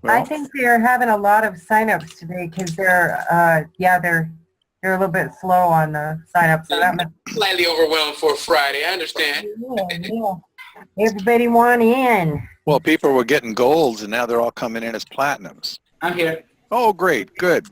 I think they're having a lot of signups today because they're a little bit slow on the signups. So that must slightly overwhelmed for Friday. I understand. yeah. Everybody want in. Well, people were getting golds, and now they're all coming in as platinums. I'm here. Oh, great. Good.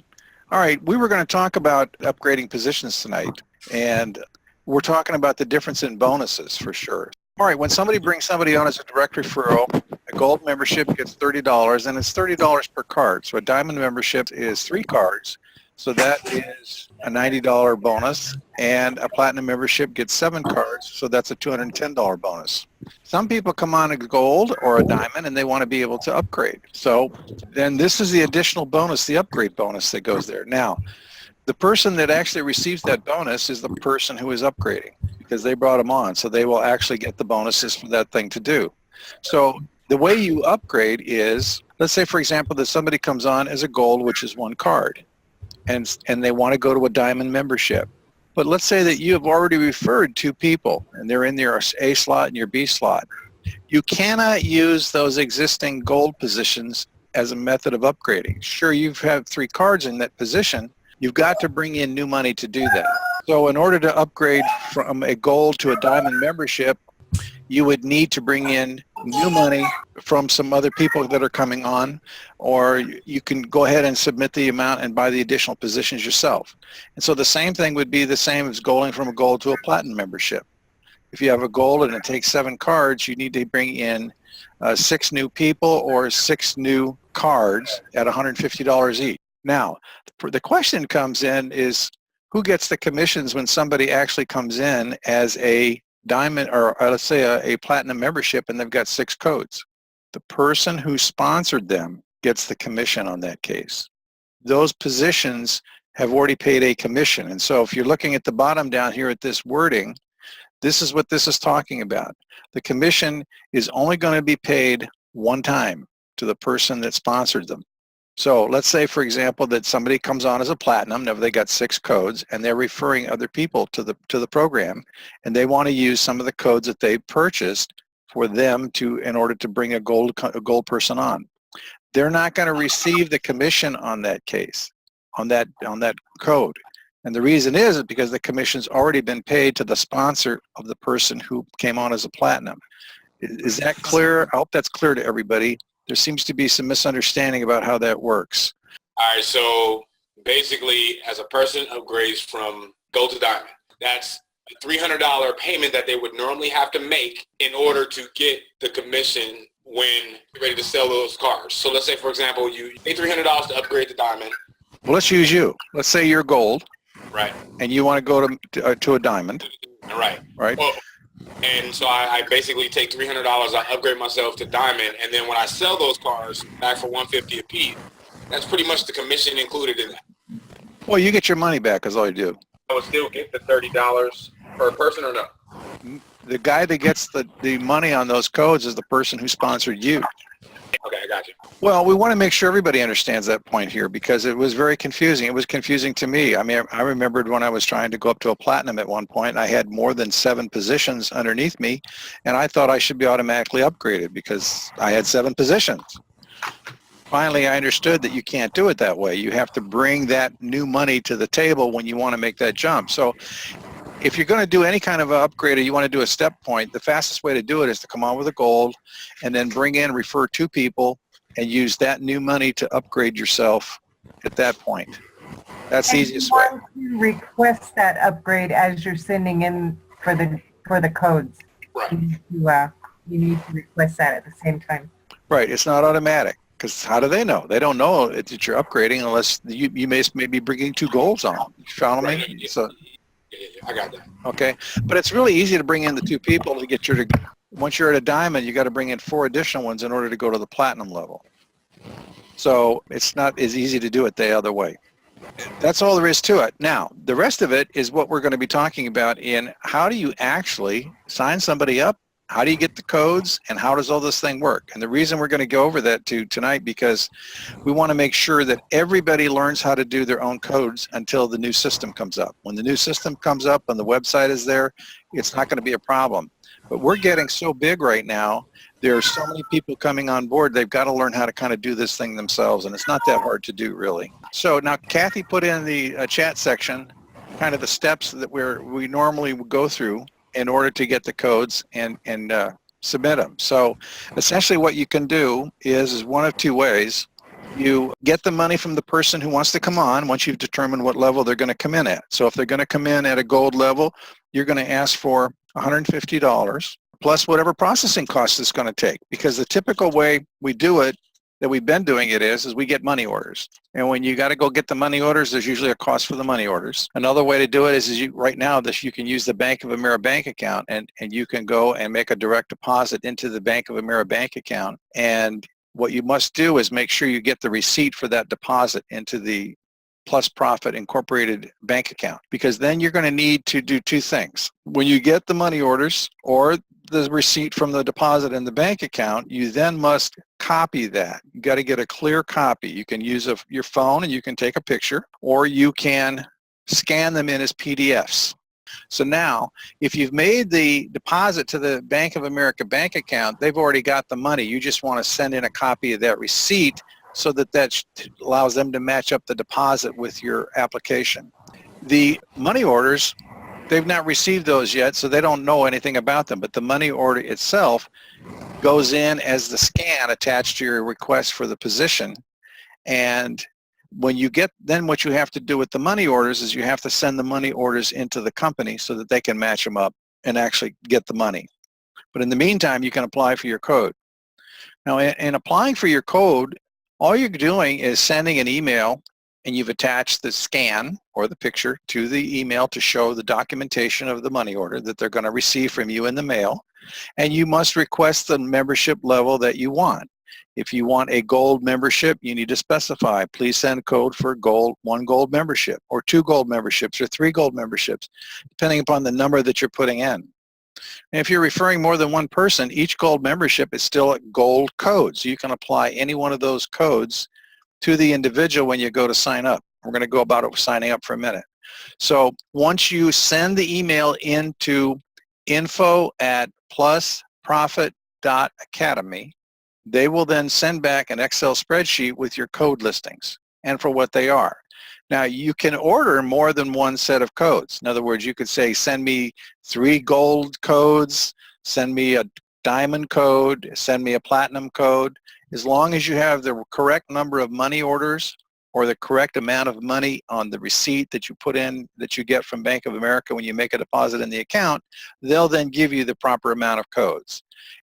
All right. We were going to talk about upgrading positions tonight, and we're talking about the difference in bonuses for sure. All right. When somebody brings somebody on as a direct referral, a gold membership gets $30, and it's $30 per card. So a diamond membership is 3 cards. So that is a $90 bonus, and a platinum membership gets 7 cards, so that's a $210 bonus. Some people come on a gold or a diamond and they want to be able to upgrade. So then this is the additional bonus, the upgrade bonus that goes there. Now, the person that actually receives that bonus is the person who is upgrading because they brought them on, so they will actually get the bonuses for that thing to do. So the way you upgrade is, let's say, for example, that somebody comes on as a gold, which is 1 card. And they want to go to a diamond membership. But let's say that you have already referred 2 people and they're in your A slot and your B slot. You cannot use those existing gold positions as a method of upgrading. Sure, you've had 3 cards in that position. You've got to bring in new money to do that. So in order to upgrade from a gold to a diamond membership, you would need to bring in new money from some other people that are coming on, or you can go ahead and submit the amount and buy the additional positions yourself. And so the same thing would be the same as going from a gold to a platinum membership. If you have a gold and it takes 7 cards, you need to bring in 6 new people or 6 new cards at $150 each. Now, the question comes in is who gets the commissions when somebody actually comes in as a diamond or let's say a platinum membership and they've got 6 codes. The person who sponsored them gets the commission on that case. Those positions have already paid a commission. And so if you're looking at the bottom down here at this wording, this is what this is talking about. The commission is only going to be paid 1 time to the person that sponsored them. So let's say, for example, that somebody comes on as a platinum, now they got 6 codes, and they're referring other people to the program, and they want to use some of the codes that they purchased for them in order to bring a gold person on. They're not going to receive the commission on that case, on that code. And the reason is because the commission's already been paid to the sponsor of the person who came on as a platinum. Is that clear? I hope that's clear to everybody. There seems to be some misunderstanding about how that works. All right, so basically, as a person upgrades from gold to diamond, that's a $300 payment that they would normally have to make in order to get the commission when you're ready to sell those cars. So let's say, for example, you pay $300 to upgrade to diamond. Well, let's use you. Let's say you're gold. Right. And you want to go to a diamond. Right. Right. Well, and so I basically take $300, I upgrade myself to diamond, and then when I sell those cars back for $150 a piece, that's pretty much the commission included in that. Well, you get your money back is all you do. I would still get the $30 per person or no? The guy that gets the money on those codes is the person who sponsored you. Okay, I got you. Well, we want to make sure everybody understands that point here because it was very confusing. It was confusing to me. I mean, I remembered when I was trying to go up to a platinum at one point, I had more than 7 positions underneath me, and I thought I should be automatically upgraded because I had 7 positions. Finally, I understood that you can't do it that way. You have to bring that new money to the table when you want to make that jump. So if you're going to do any kind of an upgrade or you want to do a step point, the fastest way to do it is to come on with a gold and then bring in, refer 2 people and use that new money to upgrade yourself at that point. That's the easiest way. You request that upgrade as you're sending in for the codes. Right. You need to request that at the same time. Right. It's not automatic because how do they know? They don't know that you're upgrading unless you may be bringing 2 golds on. You follow me? Right. Yeah. So, I got that. okay, but it's really easy to bring in the 2 people to get once you're at a diamond, you got to bring in 4 additional ones in order to go to the platinum level. So it's not as easy to do it the other way. That's all there is to it. Now, the rest of it is what we're going to be talking about in how do you actually sign somebody up, how do you get the codes, and how does all this thing work? And the reason we're going to go over that tonight because we want to make sure that everybody learns how to do their own codes until the new system comes up. When the new system comes up and the website is there, it's not going to be a problem. But we're getting so big right now There are so many people coming on board, they've got to learn how to kind of do this thing themselves, and it's not that hard to do, really. So now Kathy put in the chat section kind of the steps that we normally would go through in order to get the codes and submit them. So essentially what you can do is one of two ways. You get the money from the person who wants to come on once you've determined what level they're going to come in at. So if they're going to come in at a gold level, you're going to ask for $150 plus whatever processing costs it's going to take, because the typical way we do it, that we've been doing it is we get money orders. And when you got to go get the money orders, there's usually a cost for the money orders. Another way to do it is right now you can use the Bank of America bank account, and you can go and make a direct deposit into the Bank of America bank account. And what you must do is make sure you get the receipt for that deposit into the Plus Profit Incorporated bank account, because then you're going to need to do two things. When you get the money orders or the receipt from the deposit in the bank account, you then must copy that. You got to get a clear copy. You can use your phone and you can take a picture, or you can scan them in as PDFs. So now, if you've made the deposit to the Bank of America bank account, they've already got the money. You just want to send in a copy of that receipt so that allows them to match up the deposit with your application. The money orders, they've not received those yet, so they don't know anything about them, but the money order itself goes in as the scan attached to your request for the position. And when you get, then what you have to do with the money orders is you have to send the money orders into the company so that they can match them up and actually get the money. But in the meantime, you can apply for your code. Now, in applying for your code, all you're doing is sending an email, and you've attached the scan or the picture to the email to show the documentation of the money order that they're going to receive from you in the mail. And you must request the membership level that you want. If you want a gold membership, you need to specify, please send code for gold, 1 gold membership, or 2 gold memberships, or 3 gold memberships, depending upon the number that you're putting in. And if you're referring more than one person, each gold membership is still a gold code. So you can apply any one of those codes to the individual when you go to sign up. We're going to go about it with signing up for a minute. So once you send the email into info@plusprofit.academy, they will then send back an Excel spreadsheet with your code listings and for what they are. Now, you can order more than one set of codes. In other words, you could say, send me 3 gold codes, send me a diamond code, send me a platinum code. As long as you have the correct number of money orders or the correct amount of money on the receipt that you put in, that you get from Bank of America when you make a deposit in the account, they'll then give you the proper amount of codes.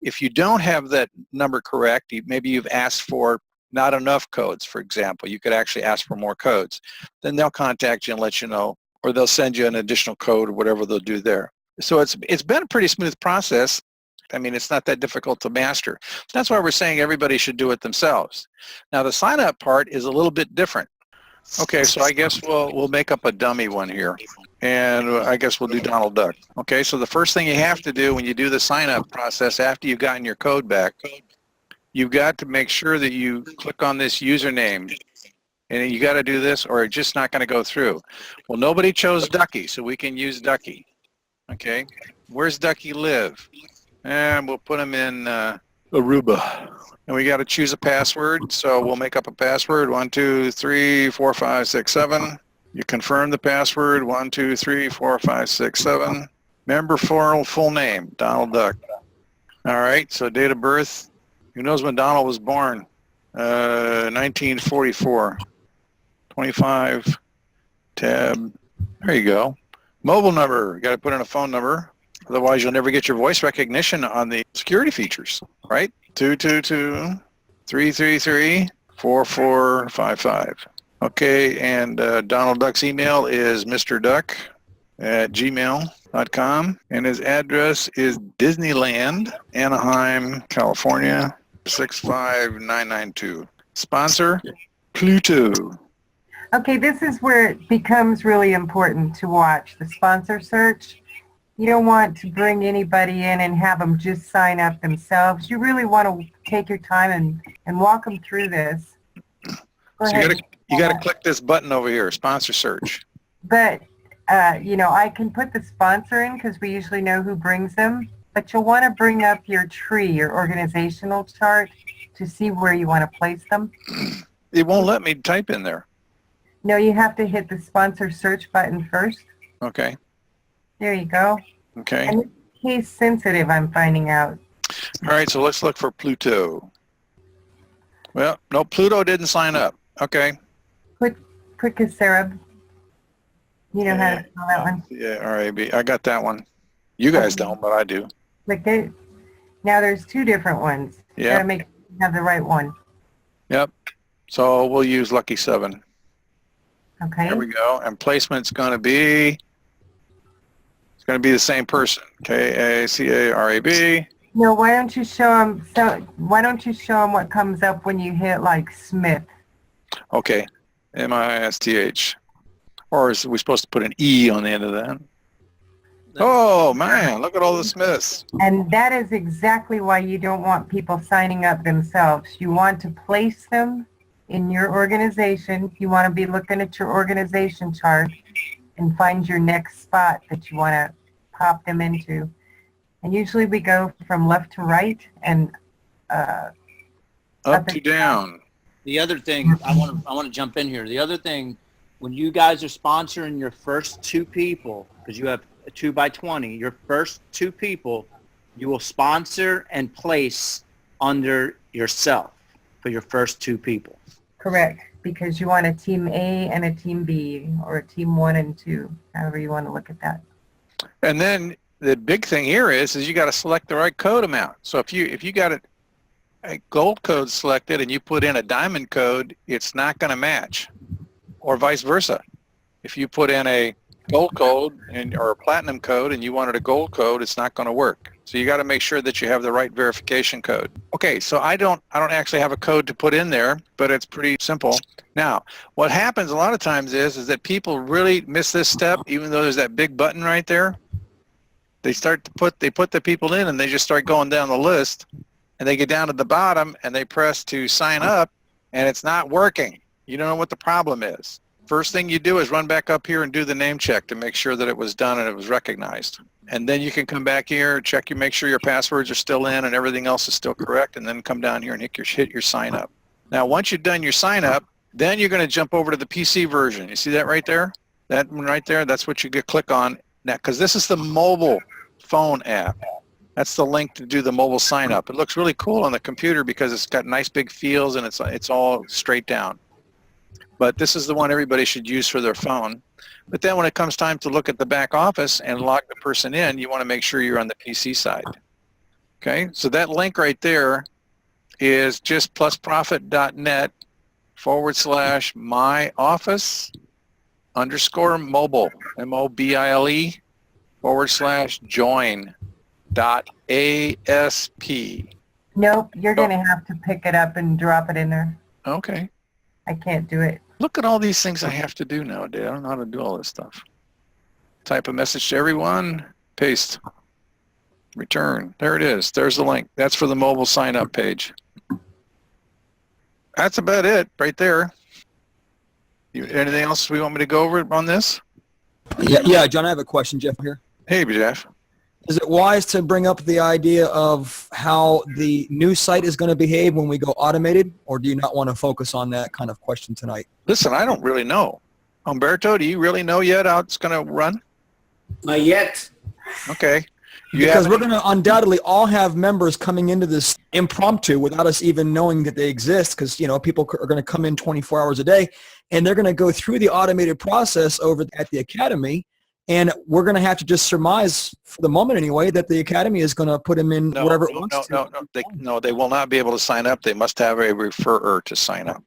If you don't have that number correct, maybe you've asked for not enough codes, for example, you could actually ask for more codes. Then they'll contact you and let you know, or they'll send you an additional code or whatever they'll do there. So it's been a pretty smooth process. I mean, it's not that difficult to master. That's why we're saying everybody should do it themselves. Now, the sign-up part is a little bit different. Okay, so I guess we'll make up a dummy one here, and I guess we'll do Donald Duck. Okay, so the first thing you have to do when you do the sign-up process after you've gotten your code back, you've got to make sure that you click on this username, and you got to do this or it's just not going to go through. Well, nobody chose Ducky, so we can use Ducky. Okay, where's Ducky live? And we'll put him in Aruba. And we got to choose a password, so we'll make up a password, 1, 2, 3, 4, 5, 6, 7. You confirm the password, 1, 2, 3, 4, 5, 6, 7. Member full name, Donald Duck. All right, so date of birth. Who knows when Donald was born? 1944. 25, tab. There you go. Mobile number, you got to put in a phone number. Otherwise, you'll never get your voice recognition on the security features, right? 222-333-4455. Okay, and Donald Duck's email is mrduck@gmail.com, and his address is Disneyland, Anaheim, California, 65992. Sponsor, Pluto. Okay, this is where it becomes really important to watch the sponsor search. You don't want to bring anybody in and have them just sign up themselves. You really want to take your time and walk them through this. Go ahead. You got to click this button over here, sponsor search. But, you know, I can put the sponsor in because we usually know who brings them. but you'll want to bring up your tree, your organizational chart, to see where you want to place them. It won't let me type in there. No, you have to hit the sponsor search button first. Okay. There you go. Okay. And it's case sensitive, I'm finding out. All right, so let's look for Pluto. Well, no, Pluto didn't sign up. Okay. Put Casereb. You know how to spell that one. Yeah, RAB. I got that one. You guys don't, but I do. Click it. Now there's two different ones. Yeah. Gotta make sure you have the right one. Yep. So we'll use Lucky 7. Okay. There we go. And placement's going to be, it's going to be the same person. K-A-C-A-R-A-B. No, why don't you show them? So why don't you show them what comes up when you hit like Smith? Okay. M-I-S-T-H. Or is we supposed to put an E on the end of that? Oh, man, look at all the Smiths. And that is exactly why you don't want people signing up themselves. You want to place them in your organization. You want to be looking at your organization chart and find your next spot that you want to pop them into. And usually we go from left to right and Up to down. The other thing, I want to jump in here. The other thing, when you guys are sponsoring your first 2 people, because you have a 2 by 20, your first 2 people, you will sponsor and place under yourself for your first 2 people. correct, because you want a team A and a team B, or a team 1 and 2, however you want to look at that. And then the big thing here is you got to select the right code amount. So if you got a gold code selected and you put in a diamond code, it's not going to match, or vice versa. If you put in a gold code or a platinum code and you wanted a gold code, it's not going to work. So you got to make sure that you have the right verification code. Okay, so I don't actually have a code to put in there, but it's pretty simple. Now, what happens a lot of times is that people really miss this step, even though there's that big button right there. They put the people in and they just start going down the list, and they get down to the bottom and they press to sign up, and it's not working. You don't know what the problem is. First thing you do is run back up here and do the name check to make sure that it was done and it was recognized. And then you can come back here, make sure your passwords are still in and everything else is still correct, and then come down here and hit your sign up. Now, once you've done your sign up, then you're going to jump over to the PC version. You see that right there? That one right there, that's what you click on. Now, because this is the mobile phone app. That's the link to do the mobile sign up. It looks really cool on the computer because it's got nice big fields and it's all straight down. But this is the one everybody should use for their phone. But then when it comes time to look at the back office and log the person in, you want to make sure you're on the PC side. Okay, so that link right there is just plusprofit.net/myoffice_mobile, mobile/join.asp. Nope, you're going to have to pick it up and drop it in there. Okay. I can't do it. Look at all these things I have to do nowadays. I don't know how to do all this stuff. Type a message to everyone, paste, return. There it is. There's the link. That's for the mobile sign-up page. That's about it right there. Anything else we want me to go over on this? Yeah, John, I have a question, Jeff, here. Hey, Jeff. Is it wise to bring up the idea of how the new site is going to behave when we go automated, or do you not want to focus on that kind of question tonight? Listen, I don't really know. Humberto, do you really know yet how it's going to run? Not yet. Okay. Because we're going to undoubtedly all have members coming into this impromptu without us even knowing that they exist, because people are going to come in 24 hours a day, and they're going to go through the automated process over at the Academy. And we're going to have to just surmise, for the moment anyway, that the Academy is going to put them in wherever it wants to. No, they will not be able to sign up. They must have a referrer to sign up.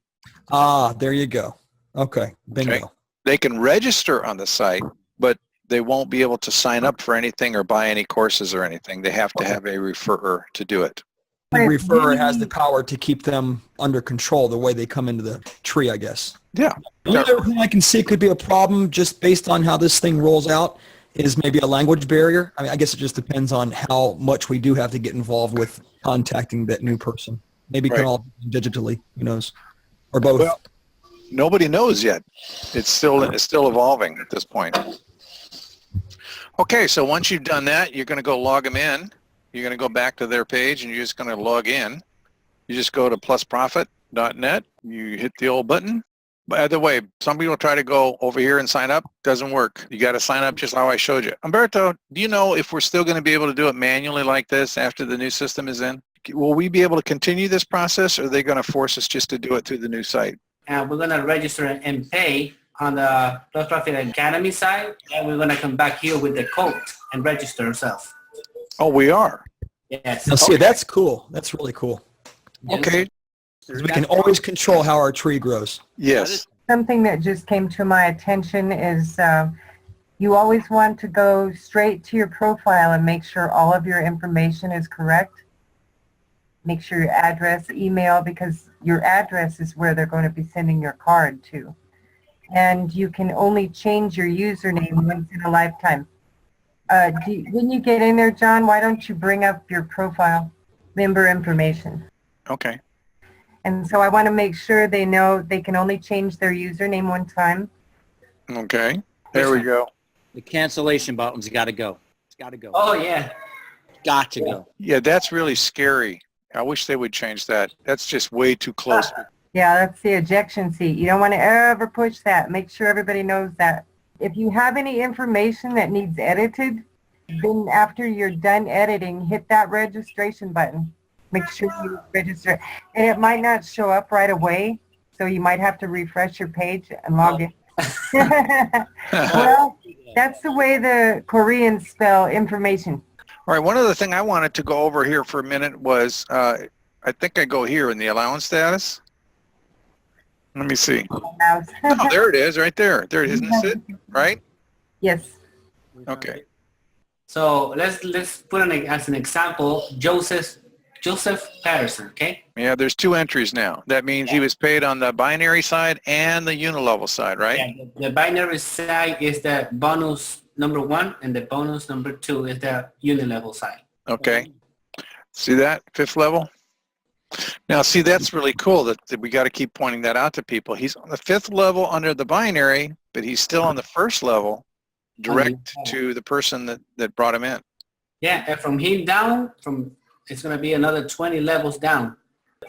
Ah, there you go. Okay, bingo. Okay. They can register on the site, but they won't be able to sign up for anything or buy any courses or anything. They have to have a referrer to do it. The referrer has the power to keep them under control the way they come into the tree, I guess. Yeah. The other thing I can see could be a problem just based on how this thing rolls out is maybe a language barrier. I mean, I guess it just depends on how much we do have to get involved with contacting that new person. Maybe it can all be digitally, who knows, or both. Well, nobody knows yet. It's still evolving at this point. Okay, so once you've done that, you're going to go log them in. You're going to go back to their page and you're just going to log in. You just go to plusprofit.net. You hit the old button. By the way, some people try to go over here and sign up. Doesn't work. You got to sign up just how I showed you. Umberto, do you know if we're still going to be able to do it manually like this after the new system is in? Will we be able to continue this process, or are they going to force us just to do it through the new site? And we're going to register and pay on the Plus Profit Academy side, and we're going to come back here with the code and register ourselves. Oh, we are? Yes. Now, see, that's cool. That's really cool. Okay. We can always control how our tree grows. Yes. Something that just came to my attention is you always want to go straight to your profile and make sure all of your information is correct. Make sure your address, email, because your address is where they're going to be sending your card to. And you can only change your username once in a lifetime. When you get in there, John, why don't you bring up your profile member information? Okay. And so I want to make sure they know they can only change their username one time. Okay. There we go. The cancellation button's got to go. It's got to go. Oh, yeah. Got to go. Yeah, that's really scary. I wish they would change that. That's just way too close. Yeah, that's the ejection seat. You don't want to ever push that. Make sure everybody knows that. If you have any information that needs edited, then after you're done editing, hit that registration button. Make sure you register. And it might not show up right away, so you might have to refresh your page and log in. Well, that's the way the Koreans spell information. All right, one other thing I wanted to go over here for a minute was, I think I go here in the allowance status. Let me see. Oh, there it is, right there. There it is, isn't it? Right? Yes. Okay. So let's put as an example, Joseph Patterson, okay? Yeah, there's two entries now. That means he was paid on the binary side and the unilevel side, right? Yeah, the binary side is the bonus number 1, and the bonus number 2 is the unilevel side. Okay. See that? 5th level? Now, see, that's really cool that we got to keep pointing that out to people. He's on the 5th level under the binary, but he's still on the 1st level direct to the person that brought him in. Yeah, and from him down, it's going to be another 20 levels down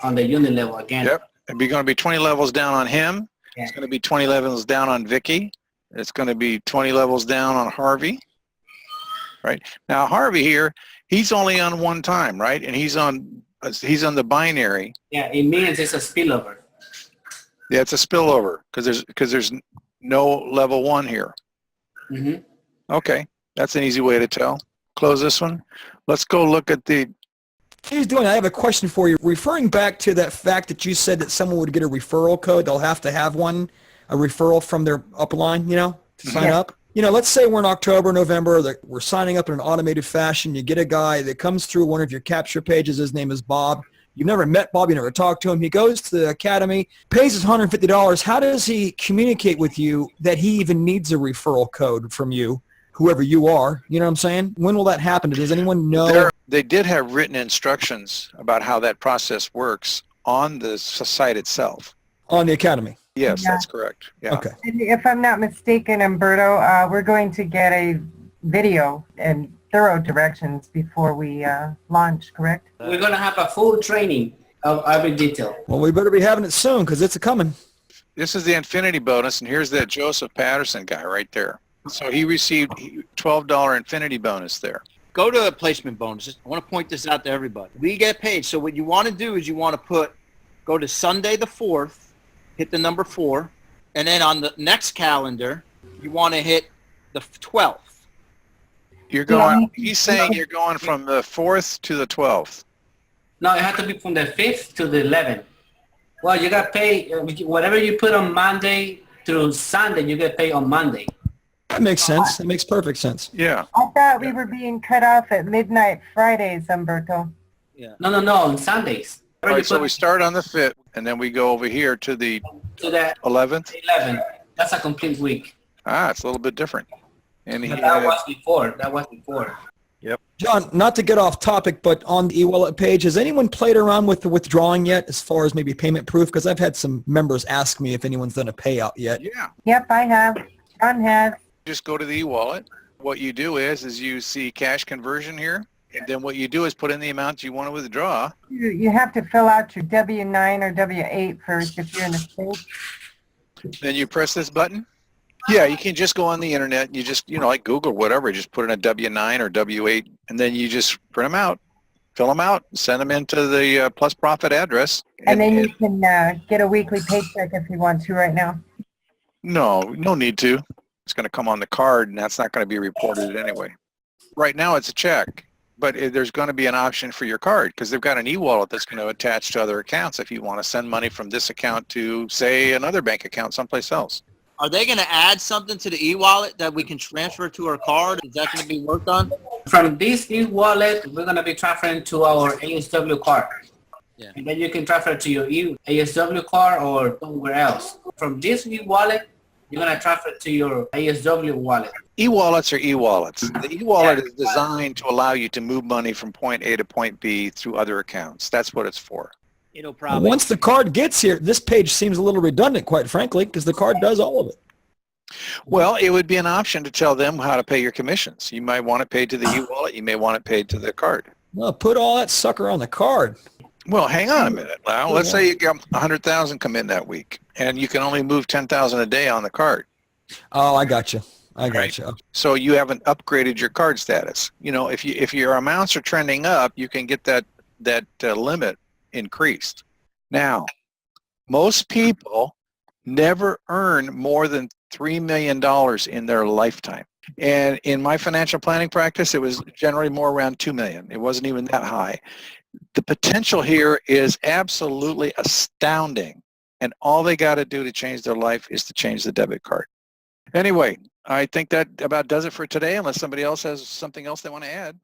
on the unilevel again. Yep. It's going to be 20 levels down on him. Yeah. It's going to be 20 levels down on Vicky. It's going to be 20 levels down on Harvey. Right? Now, Harvey here, he's only on one time, right? And he's on the binary. Yeah, it means it's a spillover. Yeah, it's a spillover because there's no level 1 here. Mm-hmm. Okay. That's an easy way to tell. Close this one. Let's go look at the... He's doing. I have a question for you. Referring back to that fact that you said that someone would get a referral code, they'll have to have one, a referral from their upline, to sign up. Let's say we're in October, November, that we're signing up in an automated fashion. You get a guy that comes through one of your capture pages. His name is Bob. You've never met Bob. You never talked to him. He goes to the academy, pays his $150. How does he communicate with you that he even needs a referral code from you, whoever you are? You know what I'm saying? When will that happen? Does anyone know? They did have written instructions about how that process works on the site itself. On the academy? Yes, Yeah. That's correct. Yeah. Okay. And if I'm not mistaken, Umberto, we're going to get a video and thorough directions before we launch, correct? We're going to have a full training of every detail. Well, we better be having it soon because it's coming. This is the infinity bonus, and here's that Joseph Patterson guy right there. So he received $12 infinity bonus there. Go to placement bonuses. I want to point this out to everybody. We get paid. So what you want to do is you want to go to Sunday the 4th, hit the number 4, and then on the next calendar, you want to hit the 12th. He's saying you're going from the 4th to the 12th. No, it has to be from the 5th to the 11th. Well, you got paid, whatever you put on Monday through Sunday, you get paid on Monday. That makes sense. That makes perfect sense. Yeah. I thought we were being cut off at midnight Fridays, Umberto. Yeah. No, on Sundays. All right, so we start on the 5th, and then we go over here to the to the 11th. 11th. That's a complete week. It's a little bit different. And But that was before. Yep. John, not to get off topic, but on the eWallet page, has anyone played around with the withdrawing yet as far as maybe payment proof? Because I've had some members ask me if anyone's done a payout yet. Yeah. Yep, I have. John has. Just go to the eWallet. What you do is you see cash conversion here. And then what you do is put in the amount you want to withdraw. You have to fill out your W-9 or W-8 first if you're in the States. Then you press this button. Yeah, you can just go on the internet. You just, like Google, whatever, just put in a W-9 or W-8, and then you just print them out, fill them out, send them into the Plus Profit address. And then you can get a weekly paycheck if you want to right now. No need to. It's going to come on the card, and that's not going to be reported anyway. Right now, it's a check, but there's going to be an option for your card because they've got an e-wallet that's going to attach to other accounts if you want to send money from this account to, say, another bank account someplace else. Are they going to add something to the e-wallet that we can transfer to our card? Is that going to be worked on? From this e-wallet, we're going to be transferring to our ASW card. Yeah. And then you can transfer to your ASW card or somewhere else. From this e-wallet, you're going to transfer to your ASW wallet. E-wallets are e-wallets. The e-wallet is designed to allow you to move money from point A to point B through other accounts. That's what it's for. It'll probably. Once the card gets here, this page seems a little redundant, quite frankly, because the card does all of it. Well, it would be an option to tell them how to pay your commissions. You might want it paid to the e-wallet. You may want it paid to the card. Well, put all that sucker on the card. Well, hang on a minute. Now, let's say you got 100,000 come in that week, and you can only move 10,000 a day on the card. Oh, I got you. I got Right. you. So you haven't upgraded your card status. If your amounts are trending up, you can get that limit increased. Now, most people never earn more than $3 million in their lifetime. And in my financial planning practice, it was generally more around $2 million. It wasn't even that high. The potential here is absolutely astounding. And all they got to do to change their life is to change the debit card. Anyway, I think that about does it for today, unless somebody else has something else they want to add.